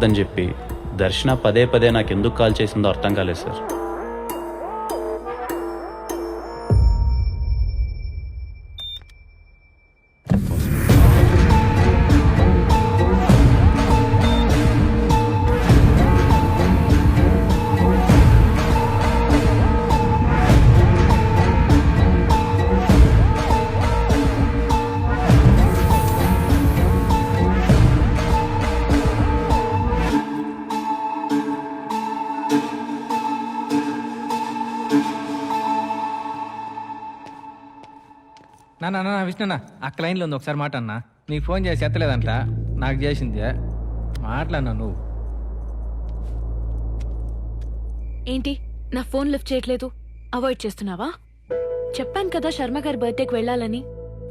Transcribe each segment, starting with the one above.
రావద్దని చెప్పి దర్శన పదే పదే నాకు ఎందుకు కాల్ చేసిందో అర్థం కాలేదు సార్. నా విష్ణున్నా అక్క లైన్లో ఉంది, ఒకసారి మాట అన్నా. నీకు ఫోన్ చేసి ఎత్తలేదంట, నాకు చేసింది. మాట్లాడినా నువ్వు. ఏంటి నా ఫోన్ లిఫ్ట్ చేయట్లేదు? అవాయిడ్ చేస్తున్నావా? చెప్పాను కదా శర్మ గారి బర్త్డేకి వెళ్ళాలని.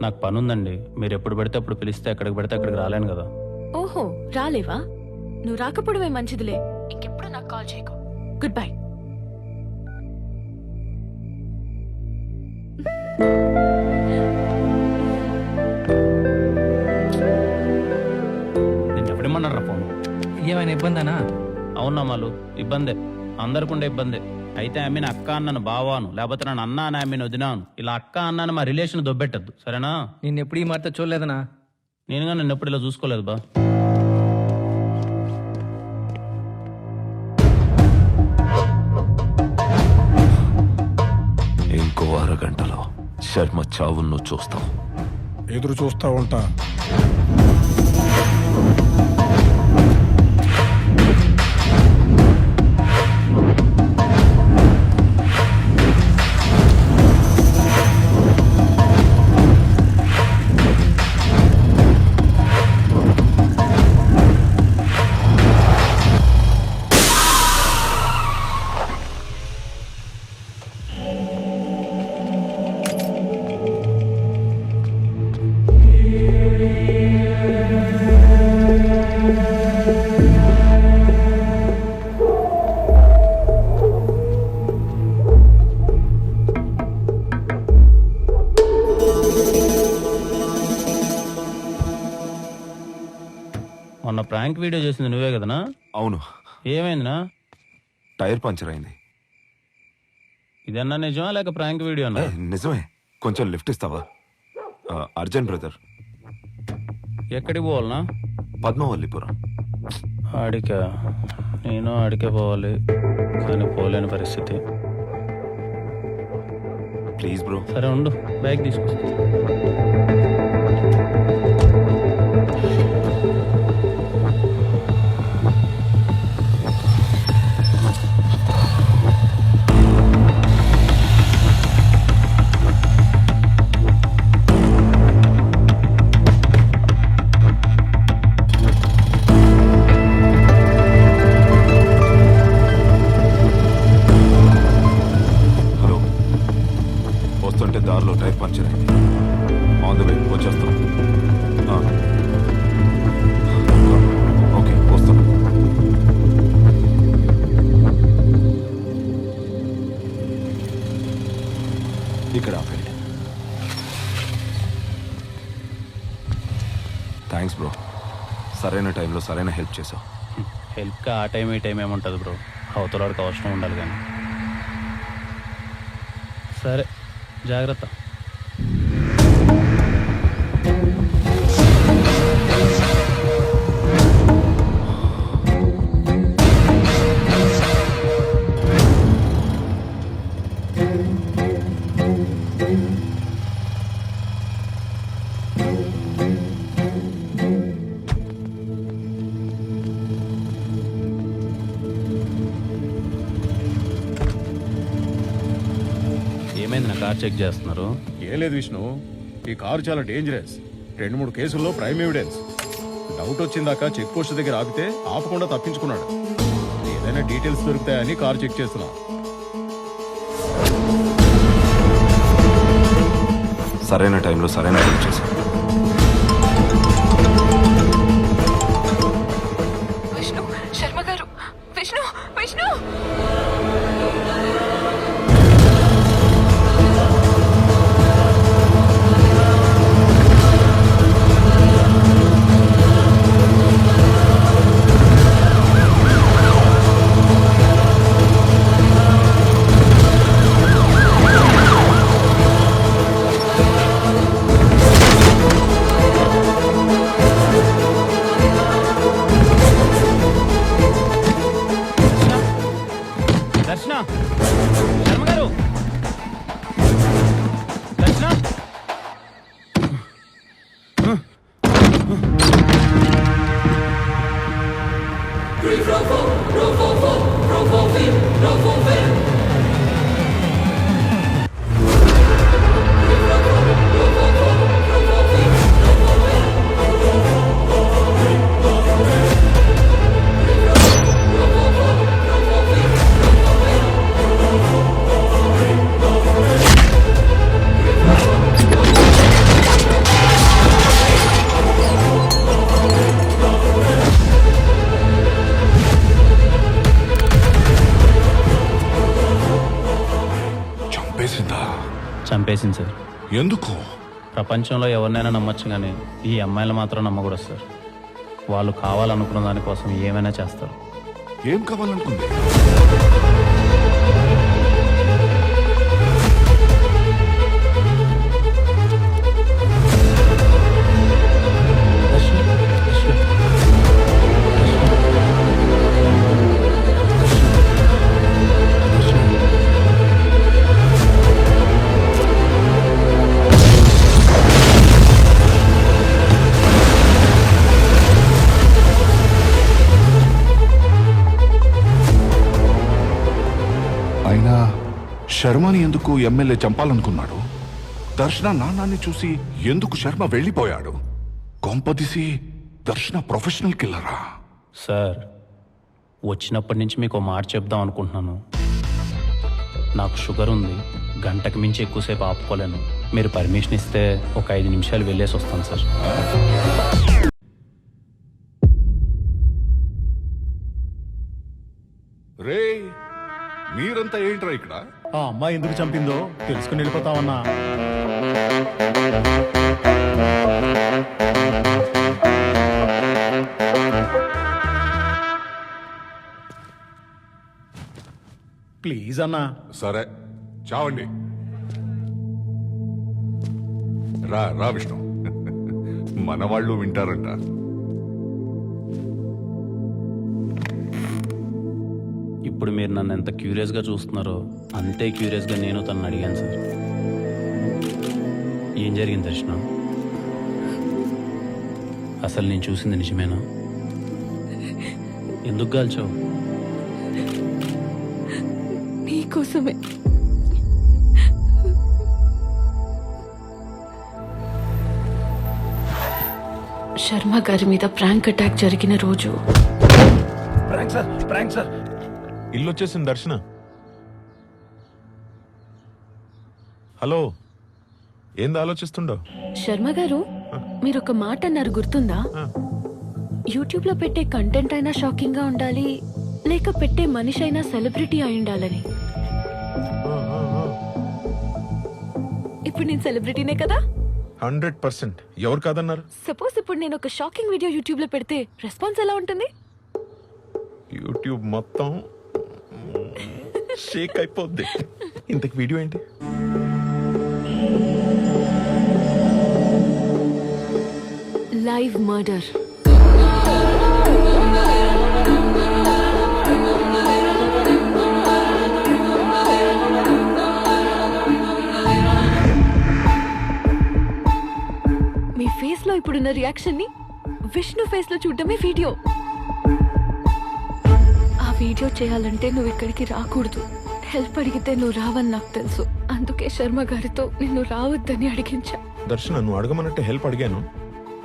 నాకు పని ఉందండి. మీరు ఎప్పుడు పడితే అప్పుడు పిలిస్తే ఎక్కడికి పడితే అక్కడికి రాలేను కదా. ఓహో, రాలేవా? నువ్వు రాకపోవడమే మంచిదిలే. ఇంకెప్పుడు నాకు కాల్ చేయకు. Good bye. నేను ఎప్పుడేమన్నారా ఫోన్? ఏమైనా ఇబ్బందనా? అవునా మాలు, ఇబ్బందే, అందరికుండే ఇబ్బందే. అయితే ఆమెను అక్క అన్నను బావాను, లేకపోతే నన్ను అన్న అని ఆమెను వదినాను. ఇలా అక్క అన్నాను మా రిలేషన్ దొబ్బెట్టద్దు, సరేనా? నిన్ను ఎప్పుడు ఈ మాట చూడలేదనా? నేనుగా నిన్ను ఎప్పుడు ఇలా చూసుకోలేదు బా. ఇంకో అరగంటలో శర్మ చావును నువ్వు చూస్తావు. ఎదురు చూస్తా ఉంటా. మొన్న ప్రాంక్ వీడియో చేసింది నువ్వే కదనా? అవును, ఏమైందినా? టైర్ పంచర్ అయింది. ఇదన్నా నిజమా లేక ప్రాంక్ వీడియో అన్నా? నిజమే. కొంచెం లిఫ్ట్ ఇస్తావా? Urgent brother. ఎక్కడికి పోవాలనా? పద్మవల్లిపురం. ఆడికా? నేను ఆడికే పోవాలి, కానీ పోలేని పరిస్థితి. Please bro. సరే ఉండు, బ్యాగ్ తీసుకొస్తా. దారిలో టైర్ పంచర్ అయింది. ఆన్ ద వే, వచ్చేస్తాం. ఓకే, వస్తున్నాం. ఇక్కడ ఆపండి. థ్యాంక్స్ బ్రో, సరైన టైంలో సరైన హెల్ప్ చేసావు. హెల్ప్గా ఆ టైం ఈ టైం ఏముంటుంది బ్రో, అవతలవాడికి అవసరం ఉండాలి కానీ. సరే, జాగ్రత్త. ఏమైంది? నా కార్ చెక్ చేస్తున్నారు? ఏం లేదు విష్ణు, ఈ కారు చాలా డేంజరస్. 2-3 కేసుల్లో ప్రైమ్ ఎవిడెన్స్. డౌట్ వచ్చిందాక చెక్ పోస్ట్ దగ్గర ఆపితే ఆపకుండా తప్పించుకున్నాడు. ఏదైనా డీటెయిల్స్ దొరుకుతాయని కారు చెక్ చేస్తున్నా. సరైన టైంలో సరైన హెల్ప్ చేసావు. విష్ణు, శర్మ గారు, విష్ణు, విష్ణు. దర్శన శర్మ గారు దర్శన చంపేసిందా? చంపేసింది సార్. ఎందుకు? ప్రపంచంలో ఎవరినైనా నమ్మొచ్చు కానీ ఈ అమ్మాయిలు మాత్రం నమ్మకూడదు సార్. వాళ్ళు కావాలనుకున్న దానికోసం ఏమైనా చేస్తారు. ఏం కావాలనుకుంది? అయినా శర్మని ఎందుకు ఎమ్మెల్యే చంపాలనుకున్నాడు? దర్శన నాన్నాన్ని చూసి ఎందుకు శర్మ వెళ్ళిపోయాడు? కొంపదీసి దర్శన ప్రొఫెషనల్ కిల్లరా? సార్ వచ్చినప్పటి నుంచి మీకు ఓ మాట చెప్దాం అనుకుంటున్నాను. నాకు షుగర్ ఉంది, గంటకు మించి ఎక్కువసేపు ఆపుకోలేను. మీరు పర్మిషన్ ఇస్తే ఒక 5 నిమిషాలు వెళ్ళేసి వస్తాను సార్. రే, మీరంతా ఏంట్రా ఇక్కడ? ఆ అమ్మాయి ఎందుకు చంపిందో తెలుసుకుని వెళ్ళిపోతామన్నా. ప్లీజ్ అన్నా. సరే చావండి. రా రా విష్ణు, మన వాళ్ళు వింటారంట. ఇప్పుడు మీరు నన్ను ఎంత క్యూరియస్గా చూస్తున్నారో అంతే క్యూరియస్గా నేను తనని అడిగాను సార్. ఏం జరిగింది దర్శన? అసలు నేను చూసింది నిజమేనా? ఎందుకు కాల్చావు? నీకోసమే. శర్మ గారి మీద ప్రాంక్ అటాక్ జరిగిన రోజు. Prank sir. ఇల్లు వచ్చేసింది దర్శన. హలో, ఏంది ఆలోచిస్తుండో? శర్మ గారు, మీరు ఒక మాట అన్నారు గుర్తుందా? యూట్యూబ్ లో పెట్టే కంటెంట్ అయినా షాకింగ్ గా ఉండాలి, లేక పెట్టే మనిషి అయినా సెలబ్రిటీ అయి ఉండాలని. ఇప్పుడు నేను సెలబ్రిటీనే కదా? 100%. ఎవరు కాదన్నారు? సపోజ్ ఇప్పుడు నేను ఒక షాకింగ్ వీడియో యూట్యూబ్ లో పెడితే రెస్పాన్స్ ఎలా ఉంటుంది? యూట్యూబ్ మొత్తం షేక్ అయిపోద్ది. ఇంతకు వీడియో ఏంటి? Live murder. మీ ఫేస్ లో ఇప్పుడున్న రియాక్షన్ ని విష్ణు ఫేస్ లో చూడటమే వీడియో. ఆ వీడియో చేయాలంటే నువ్వు ఇక్కడికి రాకూడదు. హెల్ప్ అడిగితే నువ్వు రావని నాకు తెలుసు. అందుకే శర్మ గారితో నిన్ను రావద్దని అడిగించా. దర్శన, నువ్వు అడగమన్నట్టే హెల్ప్ అడిగాను.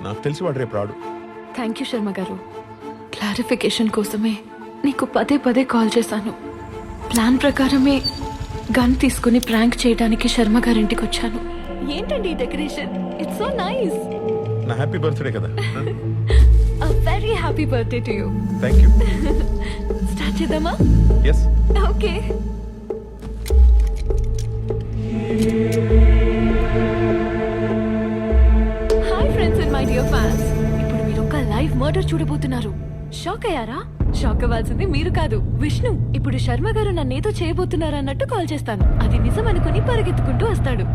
నాకు తెలిసి వాడు రేపు రాడు. థ్యాంక్ యూ శర్మ గారు. క్లారిఫికేషన్ కోసమే నీకు పదే పదే కాల్ చేశాను. ప్లాన్ ప్రకారమే గన్ తీసుకుని ప్రాంక్ చేయడానికి శర్మ గారింటికి వచ్చాను. ఏంటండి ఈ డెకరేషన్? It's so nice. నా హ్యాపీ బర్త్డే కదా. A very happy birthday to you. Thank you. Start చేద్దామా? Yes. Okay. Hi friends and my dear fans. ఇప్పుడు మీరు ఒక లైవ్ మర్డర్ చూడబోతున్నారు. షాక్ అయ్యారా? షాక్ అవ్వాల్సింది మీరు కాదు, విష్ణు. ఇప్పుడు శర్మ గారు నన్నేదో చేయబోతున్నారు అన్నట్టు కాల్ చేస్తాను. అది నిజం అనుకుని పరిగెత్తుకుంటూ వస్తాడు.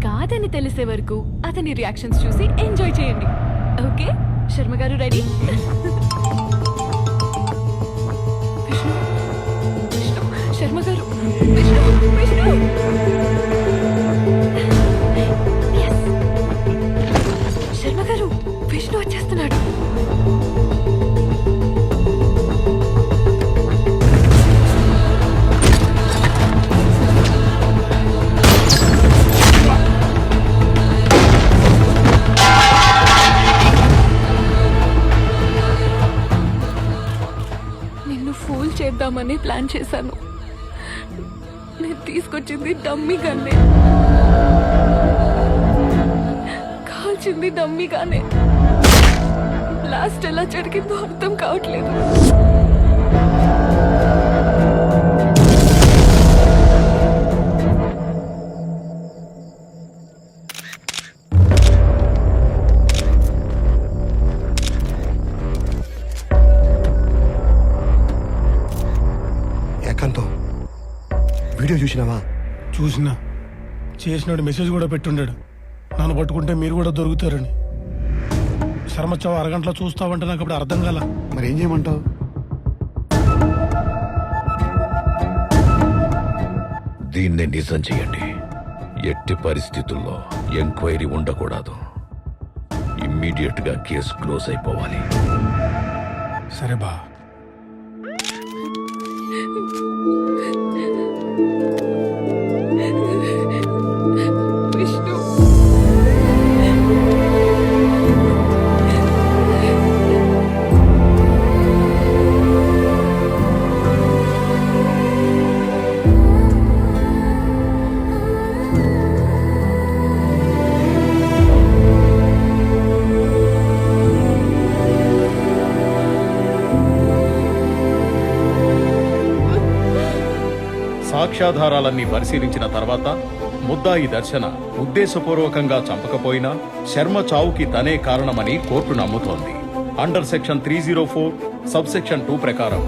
కాదని తెలిసే వరకు అతని రియాక్షన్స్ చూసి ఎంజాయ్ చేయండి. ఓకే, శర్మ గారు రెడీ? విష్ణు, విష్ణు, శర్మ గారు విష్ణు విష్ణు Yes. శర్మ గారు విష్ణు వచ్చేస్తున్నాడు. నిన్ను ఫూల్ చేద్దామని ప్లాన్ చేశాను. నేను తీసుకొచ్చింది డమ్మీ గన్నే, కాల్చింది డమ్మీగానే. లాస్ట్ ఎలా జరిగిందో అర్థం కావట్లేదు. ఏకాంతం వీడియో చూసినావా? చూసినా, చేసినాడు మెసేజ్ కూడా పెట్టుండాడు, నన్ను పట్టుకుంటే మీరు కూడా దొరుకుతారని. శర్మచ్చావు అరగంటలో చూస్తావంటే నాకు అప్పుడు అర్థం కాల. మరి ఏం చేయమంటావు? దీన్నే నిజం చేయండి. ఎట్టి పరిస్థితుల్లో ఎంక్వైరీ ఉండకూడదు. ఇమ్మీడియట్ గా కేసు క్లోజ్ అయిపోవాలి. సరే బా. విష్ణు సాక్ష్యాధారాలన్నీ పరిశీలించిన తర్వాత ముద్దాయి దర్శన ఉద్దేశపూర్వకంగా చంపకపోయినా శర్మ చావుకి తనే కారణమని కోర్టు నమ్ముతోంది. అండర్ సెక్షన్ 304 సబ్ సెక్షన్ 2 ప్రకారం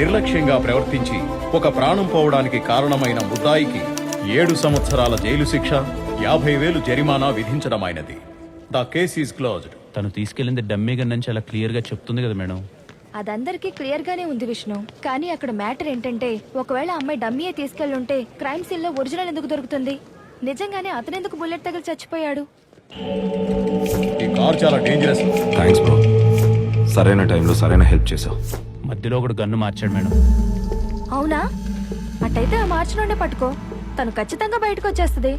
నిర్లక్ష్యంగా ప్రవర్తించి ఒక ప్రాణం పోవడానికి కారణమైన ముద్దాయికి 7 సంవత్సరాల జైలు శిక్ష, 50,000 జరిమానా విధించడమైనది. The case is closed. తను తీసుకెళ్ళింది డమ్మీ గన్ అని చాలా క్లియర్గా చెప్తుంది కదా మేడం. అదందరికీ క్లియర్ గానే ఉంది విష్ణు. కానీ అక్కడ మ్యాటర్ ఏంటంటే, ఒకవేళ అమ్మాయి డమ్మీయే తీసుకెళ్ళుంటే క్రైమ్ సీన్ లో ఒరిజినల్ ఎందుకు దొరుకుతుంది? నిజంగానే అతనెందుకు బుల్లెట్ తగిలి చచ్చిపోయాడు? ఈ కార్ చాలా డేంజరస్. థ్యాంక్స్ బ్రో, సరైన టైంలో సరైన హెల్ప్ చేసావు. మధ్యలో ఒకడు గన్ను మార్చాడు మేడం. అవునా? అట్టయితే ఆ మార్చి నుండే పట్టుకో, తను ఖచ్చితంగా బయటకు వచ్చేస్తుంది.